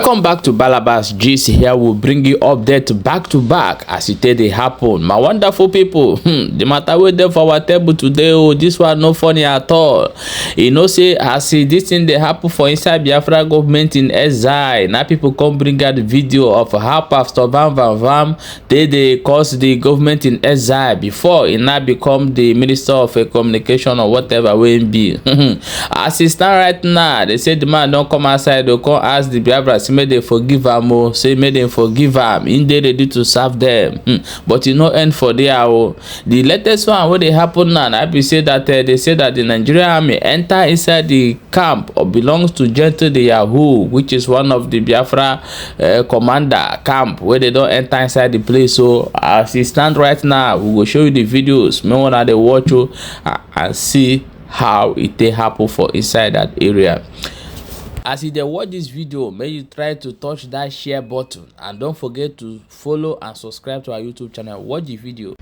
Welcome back to Balabas Gist. Here we'll bring you update back to back as it dey happen. My wonderful people, the matter wey dey for our table today, this one no funny at all. You know say as this thing dey happen for inside Biafra government in exile, now people come bring out the video of how Pastor Vam dey cause the government in exile before he now become the minister of communication or whatever wey him be. As he stand right now, they say the man don come outside to come ask the Biafra say make they forgive am o, say make dem forgive am, him dey ready to serve them. But e no end for there o. The latest one wey dey happen now na be say that they say that the Nigerian army enter inside the camp or belongs to Gentle the Yahoo, which is one of the Biafra commander camp where they don enter inside the place. So as e stand right now, we go show you the videos. Make una dey watch o and see how it dey happen for inside that area. As you dey watch this video, make you try to touch that share button and don't forget to follow and subscribe to our YouTube channel. Watch the video.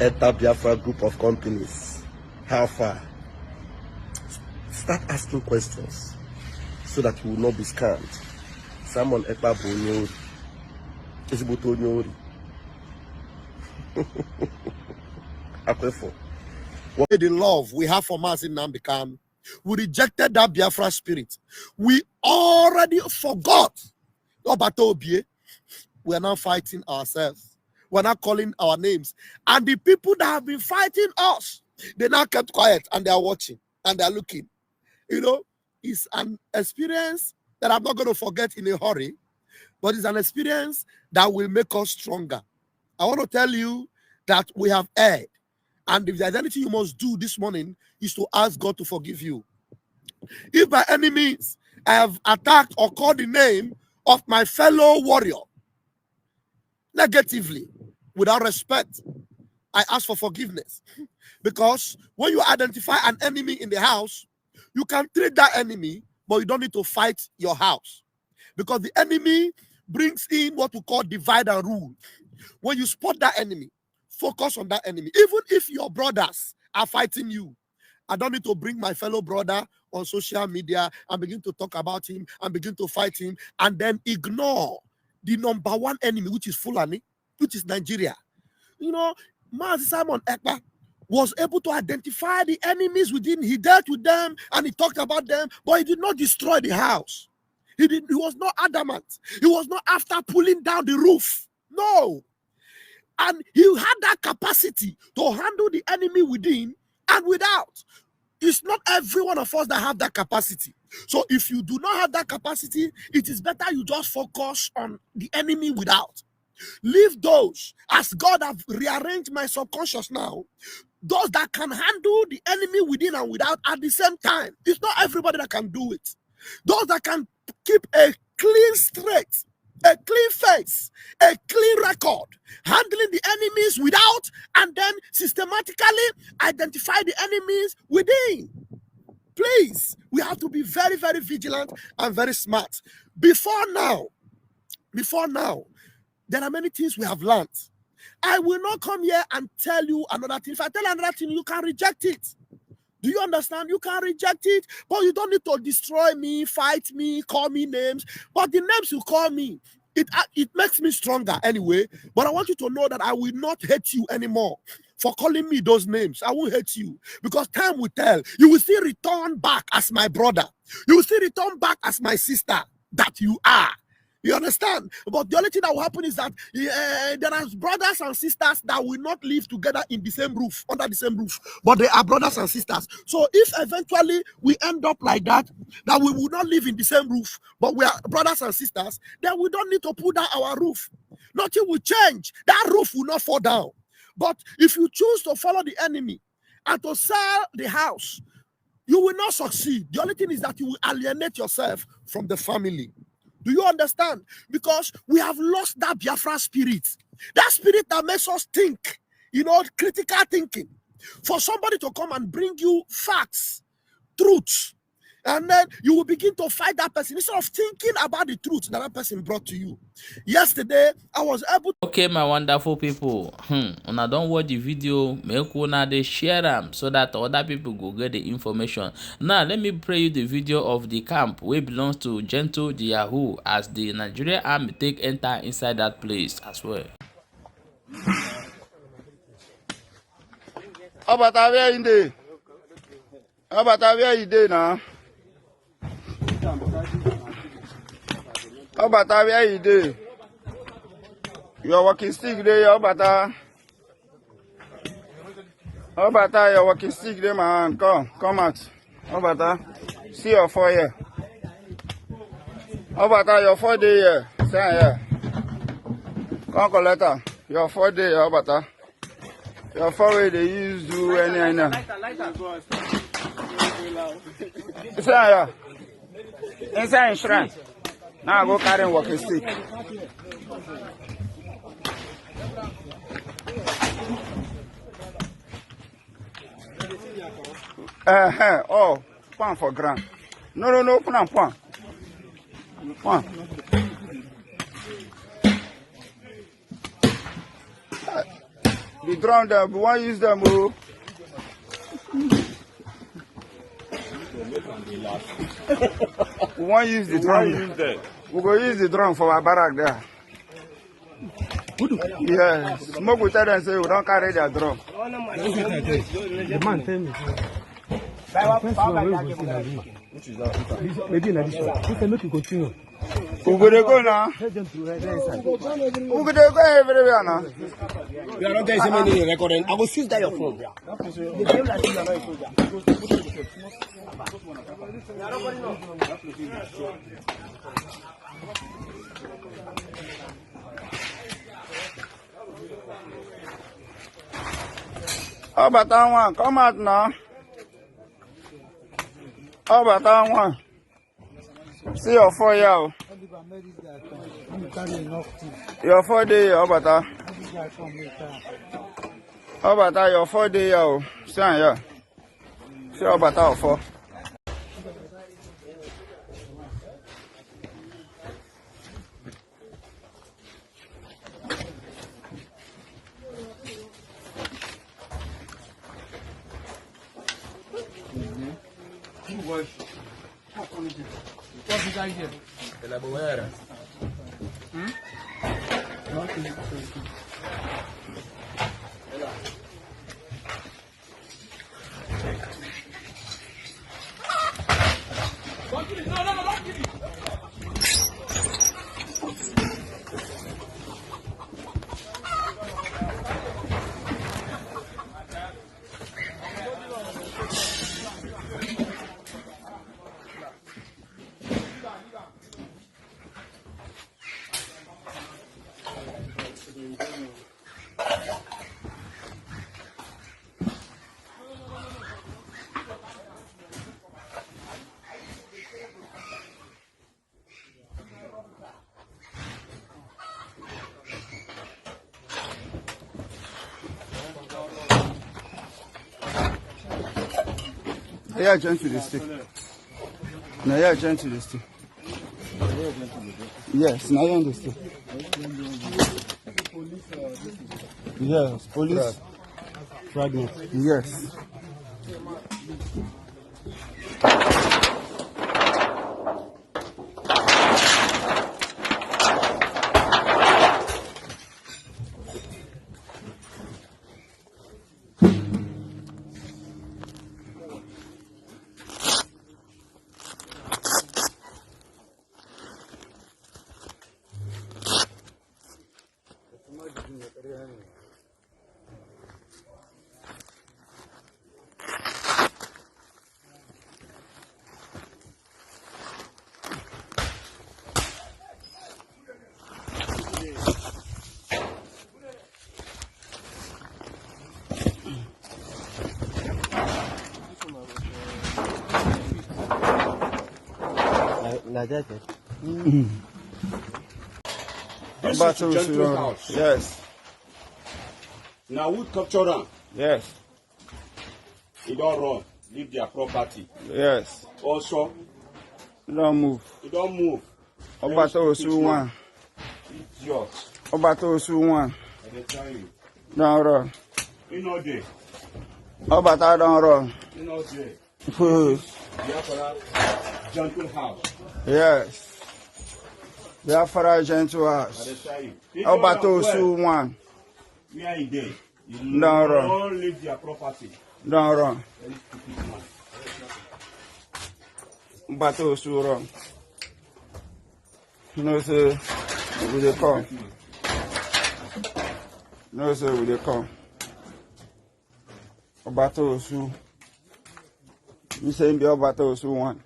Enter Biafra group of companies. How far? Start asking questions so that you will not be scammed. Simon Ekpa Bonyori. Isibuto Nyori. What the love we have for Mazin Namdekan? We rejected that Biafra spirit. We already forgot. We are now fighting ourselves. We're not calling our names. And the people that have been fighting us, they now kept quiet and they are watching and they are looking. You know, it's an experience that I'm not going to forget in a hurry, but it's an experience that will make us stronger. I want to tell you that we have erred. And if there's anything you must do this morning is to ask God to forgive you. If by any means I have attacked or called the name of my fellow warrior negatively, without respect, I ask for forgiveness. Because when you identify an enemy in the house, you can treat that enemy, but you don't need to fight your house. Because the enemy brings in what we call divide and rule. When you spot that enemy, focus on that enemy. Even if your brothers are fighting you, I don't need to bring my fellow brother on social media and begin to talk about him and begin to fight him and then ignore the number one enemy, which is Fulani, which is Nigeria. You know, Mazi Simon Ekpa was able to identify the enemies within. He dealt with them and he talked about them, but he did not destroy the house. He was not adamant. He was not after pulling down the roof. No. And he had that capacity to handle the enemy within and without. It's not every one of us that have that capacity. So if you do not have that capacity, it is better you just focus on the enemy without. Leave those, as God have rearranged my subconscious now, those that can handle the enemy within and without at the same time. It's not everybody that can do it. Those that can keep a clean straight, a clean face, a clean record, handling the enemies without, and then systematically identify the enemies within. Please, we have to be very, very vigilant and very smart. Before now, there are many things we have learned. I will not come here and tell you another thing. If I tell another thing, you can reject it. Do you understand? You can reject it, but you don't need to destroy me, fight me, call me names. But the names you call me, it makes me stronger anyway. But I want you to know that I will not hate you anymore for calling me those names. I won't hate you because time will tell. You will still return back as my brother. You will still return back as my sister that you are. You understand? But the only thing that will happen is that there are brothers and sisters that will not live together in the same roof, under the same roof, but they are brothers and sisters. So if eventually we end up like that we will not live in the same roof, but we are brothers and sisters, then we don't need to pull down our roof. Nothing will change. That roof will not fall down. But if you choose to follow the enemy and to sell the house, you will not succeed. The only thing is that you will alienate yourself from the family. Do you understand? Because we have lost that Biafra spirit. That spirit that makes us think, you know, critical thinking. For somebody to come and bring you facts, truth, And then you will begin to fight that person instead of thinking about the truth that person brought to you. Yesterday, I was able to... Okay, my wonderful people. Una don't watch the video, make una dey share them so that other people go get the information. Now, let me play you the video of the camp wey belongs to Gentle the Yahoo as the Nigerian army take enter inside that place as well. Obata, where you dey? Obata, where you dey now? Obata, where you dey? Your walking stick there, Obata. Obata, your walking stick there, man. Come out. Obata, see your 4 here. Obata, your 4 day here. Stand here. Come collect her. Your 4 day, Obata. Your 4 way they use do any. Stand here. Inside insurance. Now I go carry walking stick. Oh, pan for ground. No, pan. The drum them, we want use them, oh. We want use the drum. We go use the drum for our barrack there. Yeah, smoke with them say we don't carry their drum. The man tell me. Maybe in addition, he said make you continue. Who go now? Tell them to right inside. Who go everywhere now? You are not getting so many recording. I will seize that your phone. How about that one? Come out now. How about that one? See your 4 year. Your 4 day, how about that? How about that? Your 4 day, yo. Stand here. See how about that 4. Yeah, joint to the stick. Now, yeah, joint to the stick. Yes, now you understand. Yes, police. Fragment. Yes. This is Gentle house. Yes. Now, who capture them? Yes. He don't run. leave their property. Yes. Also, You don't move. you don't move. Obato Osu one. Idiot. Obato Osu one. I dey tell you. Don't run. You know there. Obata don't run. You know there. Yes. Biafra gentle house. Biafra gentle I house. dey tell you. Obato Osu one. Where he dey? You No, run. don't leave their property. Don't run. Very stupid man. Obato Osu run. You know, say, we dey come. No, sir, we dey come. Obato Osu. You say be Obato Osu one.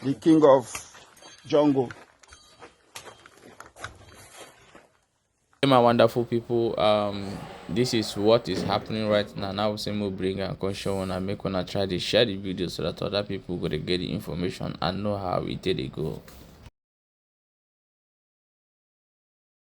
The king of jungle. Hey, my wonderful people, this is what is happening right now. Now we say we'll bring and show and make wanna try to share the video so that other people go to get the information and know how it did go.